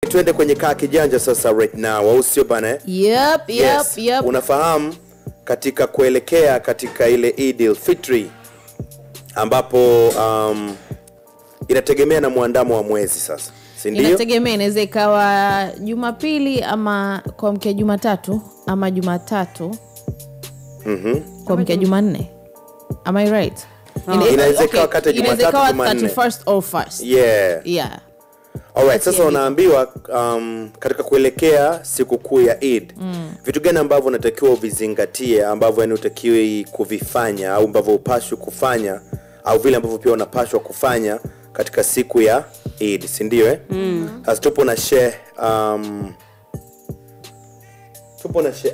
Tuende kwenye kaa kijanja sasa right now, au sio bana? Yep. Unafahamu katika kuelekea katika ile Eid al-Fitri ambapo inategemea na muandamo wa mwezi sasa. Si ndio? Inategemea, inaweza ikawa Jumapili ama kuamkia Jumatatu ama Jumatatu. Kuamkia Jumanne. Am I right? Inaweza ikawa kati Jumatatu na Jumanne. 31st or 1st. Yeah. Alright, sasa unaambiwa katika kuelekea siku kuu ya Eid, vitu gani ambavyo unatakiwa uvizingatie, ambavyo yani utakiwi kuvifanya au ambavyo upaswi kufanya, au vile ambavyo pia unapaswa kufanya katika siku ya Eid, si ndio Sasa tupo na Sheikh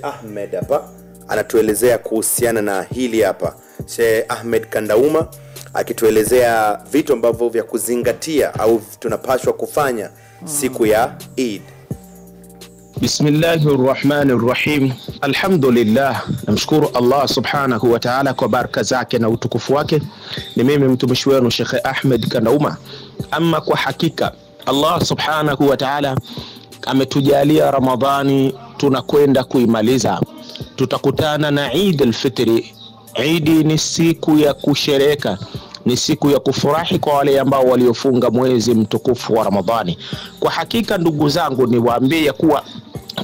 Ahmed hapa anatuelezea kuhusiana na hili hapa. Sheikh Ahmed Kandauma akituelezea vitu ambavyo vya kuzingatia au tunapaswa kufanya siku ya Eid. Bismillahirrahmanirrahim. Alhamdulillah, namshukuru Allah subhanahu wa ta'ala kwa baraka zake na utukufu wake. Ni mimi mtumishi wenu Sheikh Ahmed Kandauma. Ama kwa hakika Allah subhanahu wa ta'ala ametujalia Ramadhani tunakwenda kuimaliza. Tutakutana na Eid al-Fitri. Eid ni siku ya kushereka, ni siku ya kufurahi kwa wale ambao waliofunga mwezi mtukufu wa Ramadhani. Kwa hakika ndugu zangu, niwaambie kuwa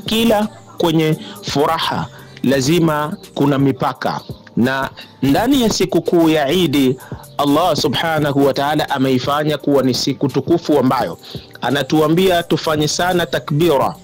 kila kwenye furaha lazima kuna mipaka, na ndani ya siku kuu ya Eid Allah subhanahu wa ta'ala ameifanya kuwa ni siku tukufu ambayo anatuambia tufanye sana takbira,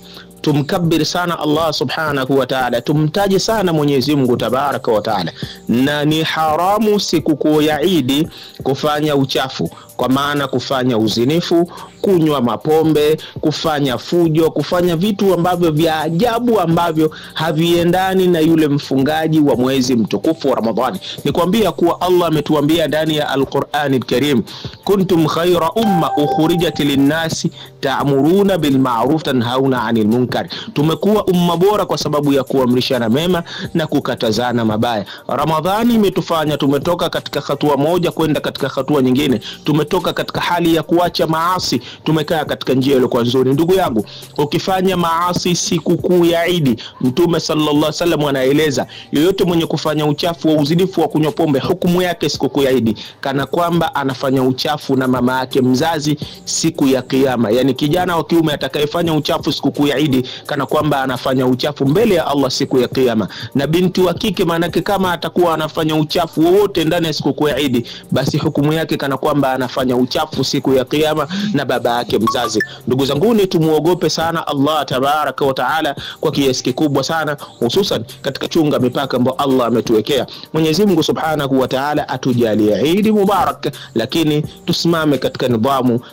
tumkabir sana Allah subhanahu wa ta'ala, tumtaje sana Mwenyezi Mungu tabaraka wa ta'ala. Na ni haramu siku kuu ya Eid kufanya uchafu, kwa maana kufanya uzinifu, kunywa mapombe, kufanya fujo, kufanya vitu ambavyo vya ajabu ambavyo haviendani na yule mfungaji wa mwezi mtukufu wa Ramadhani. Nikwambia kuwa Allah ametuambia ndani ya Al-Qur'an Al-Karim, kuntum khayra umma ukhrijat lin-nasi ta'muruna bil ma'ruf tanhauna 'anil munkar. Tumekuwa umma bora kwa sababu ya kuamrishana mema na kukatazana mabaya. Ramadhani imetufanya tumetoka katika hatua moja kwenda katika hatua nyingine. Tumetoka katika hali ya kuacha maasi, tumekaa katika njia ile kwa nzuri. Ndugu yangu, ukifanya maasi siku kuu ya Eid, Mtume sallallahu alaihi wasallam anaeleza yoyote mwenye kufanya uchafu wa uzinifu wa kunywa pombe, hukumu yake siku kuu ya Eid kana kwamba anafanya uchafu na mama yake mzazi siku ya kiyama. Yani kijana wa kiume atakayefanya uchafu siku kuu ya Eid kana kwamba anafanya uchafu mbele ya Allah siku ya kiyama. Na binti wa kike manake kama atakuwa anafanya uchafu wowote ndani ya siku kuu ya Eid, basi hukumu yake kana kwamba anafanya uchafu siku ya kiyama na baba yake mzazi. Ndugu zangu, ni tumuogope sana Allah tabaraka wa taala kwa kiasi kikubwa sana, hususan katika chunga mipaka ambayo Allah ametuwekea. Mwenyezi Mungu subhanahu wa taala atujalie Eid Mubarak, lakini tusimame katika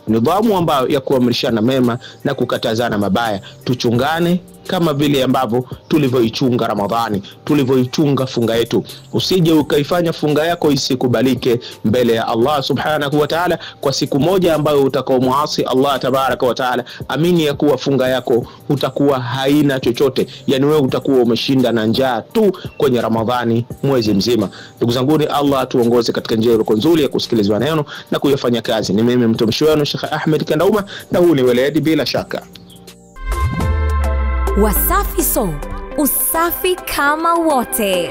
nidhamu ambayo ya kuamrishana mema na kukatazana mabaya. Tuchungane kama vile ambavyo tulivyoichunga Ramadhani, tulivyoichunga funga yetu. Usije ukaifanya funga yako isikubalike mbele ya Allah subhanahu wa ta'ala kwa siku moja ambayo utakaomuasi Allah tabaraka wa ta'ala. Amini ya kuwa funga yako utakuwa haina chochote, yani wewe utakuwa umeshinda na njaa tu kwenye Ramadhani mwezi mzima. Ndugu zangu, ni Allah atuongoze katika njia iliyo nzuri ya kusikiliza neno na kuyafanya kazi. Ni mimi mtumishi wenu Sheikh Ahmed Kandauma, na huu ni weledi bila shaka. Wasafi Soap, usafi kama wote.